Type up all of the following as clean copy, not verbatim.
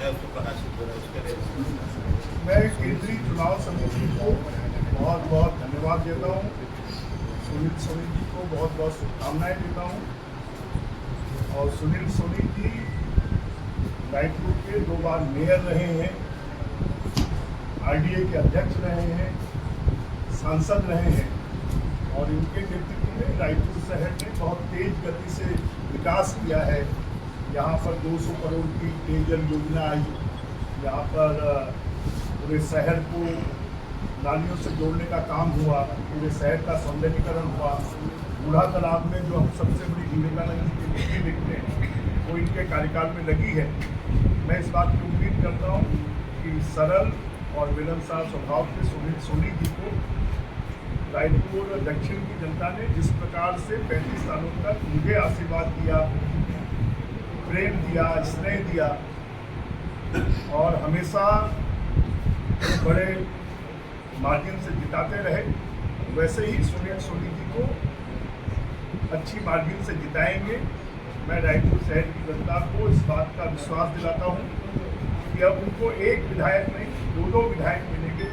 है उसको प्रकाशित हो रहा है, उसके लिए मैं केंद्रीय चुनाव समिति को बहुत बहुत धन्यवाद देता हूँ। सुनील सोनी जी को बहुत बहुत शुभकामनाएं देता हूँ। और सुनील सोनी जी रायपुर के 2 बार मेयर रहे हैं, आरडीए के अध्यक्ष रहे हैं, सांसद रहे हैं और इनके नेतृत्व में रायपुर शहर ने बहुत तेज गति से विकास किया है। यहाँ पर 200 करोड़ की पेयजल योजना आई, यहाँ पर पूरे शहर को नालियों से जोड़ने का काम हुआ, पूरे शहर का सौंदर्यीकरण हुआ। बूढ़ा तालाब में जो हम सबसे बड़ी विवेकानंद जी की मूर्ति देखते हैं वो इनके कार्यकाल में लगी है। मैं इस बात की उम्मीद करता हूँ कि सरल और मिलनसार स्वभाव के सुनील सोनी जी को रायपुर दक्षिण की जनता ने जिस प्रकार से 35 सालों तक मुझे आशीर्वाद दिया, प्रेम दिया, स्नेह दिया और हमेशा बड़े मार्जिन से जिताते रहे, वैसे ही सुनील सोनी जी को अच्छी मार्जिन से जिताएंगे। मैं रायपुर शहर की जनता को इस बात का विश्वास दिलाता हूँ कि अब उनको एक विधायक नहीं 2 विधायक मिलेंगे।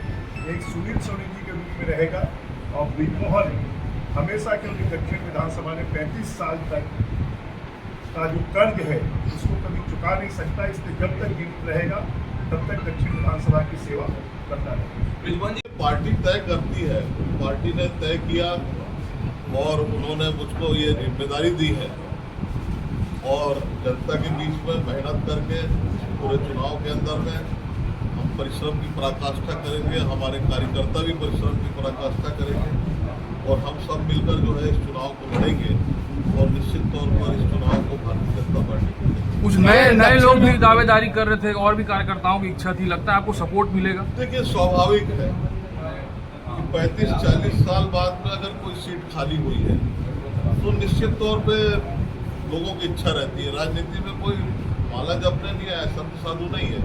एक सुनील सोनी जी के रूप में रहेगा और ब्रिजमोहन हमेशा, क्योंकि दक्षिण विधानसभा ने 35 साल तक का जो कर्ज है उसको कभी चुका नहीं सकता, इसलिए जब तक जीवित रहेगा तब तक दक्षिण विधानसभा की सेवा करता रहेगा। ब्रिजमोहन जी, पार्टी तय करती है, पार्टी ने तय किया और उन्होंने मुझको ये जिम्मेदारी दी है और जनता के बीच में मेहनत करके पूरे चुनाव के अंदर में हम परिश्रम की पराकाष्ठा करेंगे, हमारे कार्यकर्ता भी परिश्रम की पराकाष्ठा करेंगे और हम सब मिलकर जो है इस चुनाव को लड़ेंगे और निश्चित तौर पर इस चुनाव को भारतीय जनता पार्टी को कुछ नए लोग भी दावेदारी कर रहे थे और भी कार्यकर्ताओं की इच्छा थी, लगता है आपको सपोर्ट मिलेगा? देखिए, स्वाभाविक है कि 35-40 साल बाद में अगर कोई सीट खाली हुई है तो निश्चित तौर पे लोगों की इच्छा रहती है। राजनीति में कोई माला जपने नहीं है, संत साधु नहीं है,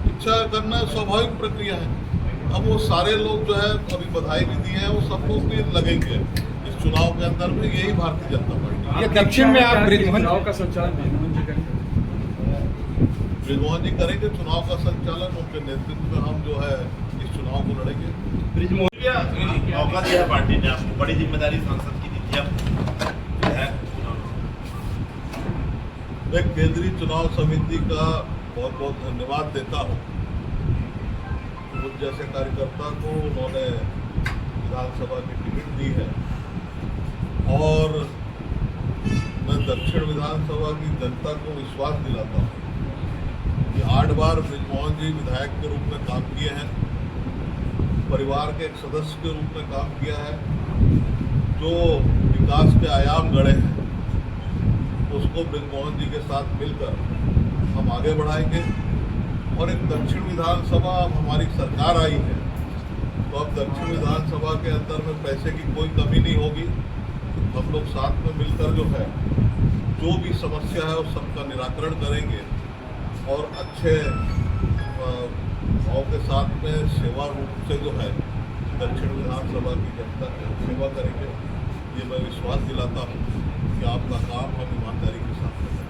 इच्छा करना स्वाभाविक प्रक्रिया है। अब वो सारे लोग जो है अभी बधाई भी दी है, वो सब लोग भी लगेंगे इस चुनाव के अंदर में, यही भारतीय जनता पार्टी। ये दक्षिण में आप चुनाव का संचालन ब्रिजमोहन जी करेंगे, चुनाव का संचालन उनके नेतृत्व में हम जो है इस चुनाव को लड़ेंगे। ब्रिजमोहन मौका दिया पार्टी ने आपको, बड़ी जिम्मेदारी सांसद की दी थी, अब मैं केंद्रीय चुनाव समिति का बहुत बहुत धन्यवाद देता हूँ। मुझ जैसे कार्यकर्ता को उन्होंने विधानसभा की टिकट दी है और मैं दक्षिण विधानसभा की जनता को विश्वास दिलाता हूँ कि 8 बार ब्रिजमोहन जी विधायक के रूप में काम किए हैं, परिवार के एक सदस्य के रूप में काम किया है, जो विकास के आयाम गढ़े हैं उसको ब्रिजमोहन जी के साथ मिलकर हम आगे बढ़ाएंगे। और एक दक्षिण विधानसभा अब हमारी सरकार आई है तो अब दक्षिण विधानसभा के अंदर में पैसे की कोई कमी नहीं होगी। हम लोग साथ में मिलकर जो है जो भी समस्या है उस सबका निराकरण करेंगे और अच्छे भाव के साथ में सेवा रूप से जो है दक्षिण विधानसभा की जनता की सेवा करेंगे। ये मैं विश्वास दिलाता हूँ कि आपका काम हम ईमानदारी के साथ करें।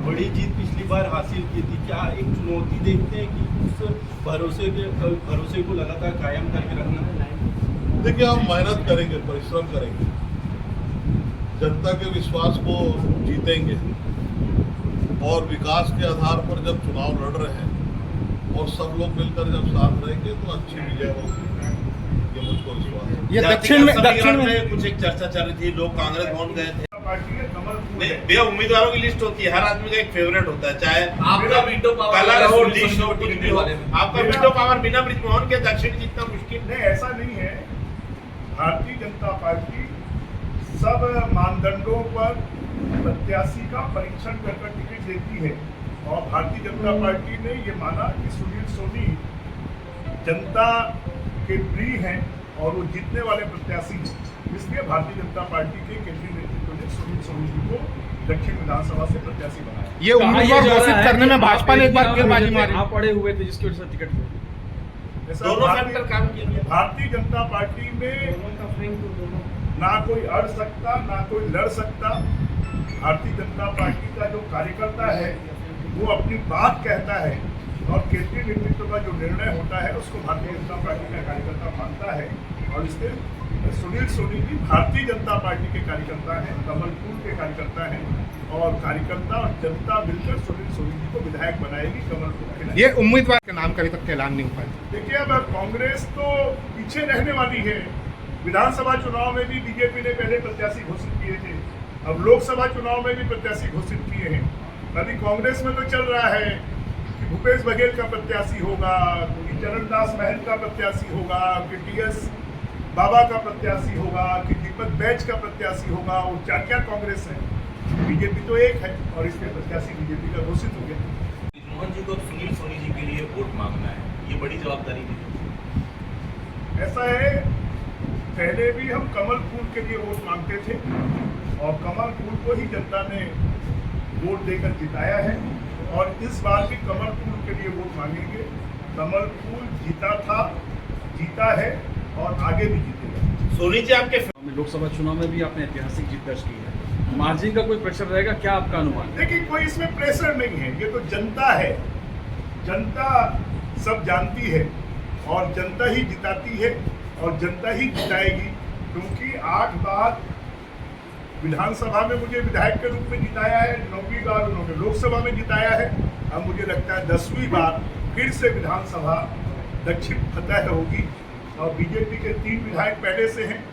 बड़ी जीत पिछली बार हासिल की थी, क्या एक चुनौती देखते हैं कि उस भरोसे को लगातार कायम करके रखना? देखिए, हम मेहनत करेंगे, परिश्रम करेंगे, जनता के विश्वास को जीतेंगे और विकास के आधार पर जब चुनाव लड़ रहे हैं और सब लोग मिलकर जब साथ रहेंगे तो अच्छी विजय होगी, ये मुझको विश्वास है। ये दक्षिण में कुछ एक चर्चा चल रही थी, लोग कांग्रेस भवन गए थे। पार्टी के कमल फूल है। भैया, उम्मीदवारों की लिस्ट होती है, हर आदमी का एक फेवरेट होता है, चाहे आपका वीटो पावर कलर हो, लिस्ट हो, कुछ भी हो। आपका वीटो पावर बिना ब्रिजमोहन के दक्षिण जीतना मुश्किल नहीं, ऐसा नहीं है। भारतीय जनता पार्टी सब मानदंडों पर प्रत्याशी का परीक्षण कर टिकट देती है और भारतीय जनता पार्टी ने ये माना कि सुनील सोनी जनता के प्रिय हैं और वो जीतने वाले प्रत्याशी हैं, इसलिए भारतीय जनता पार्टी के केंद्रीय नेतृत्व ने सुनील सोनी जी को दक्षिण विधानसभा से प्रत्याशी बनाया। ये उम्मीदवार घोषित करने में भाजपा ने एक बार फिर बाजी मारी। आप पड़े हुए थे जिसकी वजह से टिकट मिली। दोनों फैक्टर काम किए। भारतीय जनता पार्टी में ना कोई अड़ सकता ना कोई लड़ सकता। भारतीय जनता पार्टी का जो कार्यकर्ता है वो अपनी बात कहता है और केंद्रीय नेतृत्व का जो निर्णय होता है उसको भारतीय जनता पार्टी का कार्यकर्ता मानता है। और इससे सुनील सोनी जी भारतीय जनता पार्टी के कार्यकर्ता हैं, कमलपुर के कार्यकर्ता हैं, और कार्यकर्ता और जनता मिलकर सुनील सोनी जी को विधायक बनाएगी कमलपुर के। ये उम्मीदवार के नाम का अभी तक ऐलान नहीं हुआ है। देखिए, अब कांग्रेस तो पीछे रहने वाली है। विधानसभा चुनाव में भी बीजेपी ने पहले प्रत्याशी घोषित किए थे, अब लोकसभा चुनाव में भी प्रत्याशी घोषित किए हैं। अभी कांग्रेस में तो चल रहा है कि भूपेश बघेल का प्रत्याशी होगा, कि चरणदास महल का प्रत्याशी होगा, कि टीएस बाबा का प्रत्याशी होगा, कि दीपक बैच का प्रत्याशी होगा। और क्या कांग्रेस है, बीजेपी तो एक है और इसमें प्रत्याशी बीजेपी का घोषित हो गया। मोहन जी को सुनील सोनी जी के लिए वोट मांगना है, ये बड़ी जवाबदारी है। ऐसा है, पहले भी हम कमलपुर के लिए वोट मांगते थे और कमलपुर को ही जनता ने वोट देकर जिताया है, और इस बार भी कमलपुर के लिए वोट मांगेंगे। कमलपुर जीता था, जीता है और आगे भी जीतेगा। सोनी जी आपके लोकसभा चुनाव में भी आपने ऐतिहासिक जीत दर्ज की है, मार्जिन का कोई प्रेशर रहेगा क्या आपका अनुमान? देखिए, कोई इसमें प्रेशर नहीं है, ये तो जनता है, जनता सब जानती है और जनता ही जिताती है और जनता ही जिताएगी। क्योंकि 8 बार विधानसभा में मुझे विधायक के रूप में जिताया है, 9वीं बार उन्होंने लोकसभा में जिताया है। अब मुझे लगता है 10वीं बार फिर से विधानसभा दक्षिण फतह होगी। और बीजेपी के 3 विधायक पहले से हैं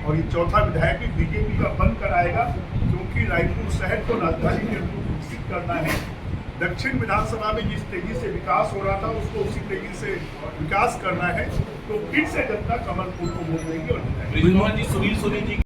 और ये चौथा विधायक भी बीजेपी का बन कर आएगा, क्योंकि रायपुर शहर को राजधानी के रूप में विकसित करना है। दक्षिण विधानसभा में जिस तेजी से विकास हो रहा था उसको उसी तेजी से विकास करना है। तो फिर से जनता कमलपुर को वोट देगी और जिताएगी। ब्रिजमोहन जी सुनील सोनी जी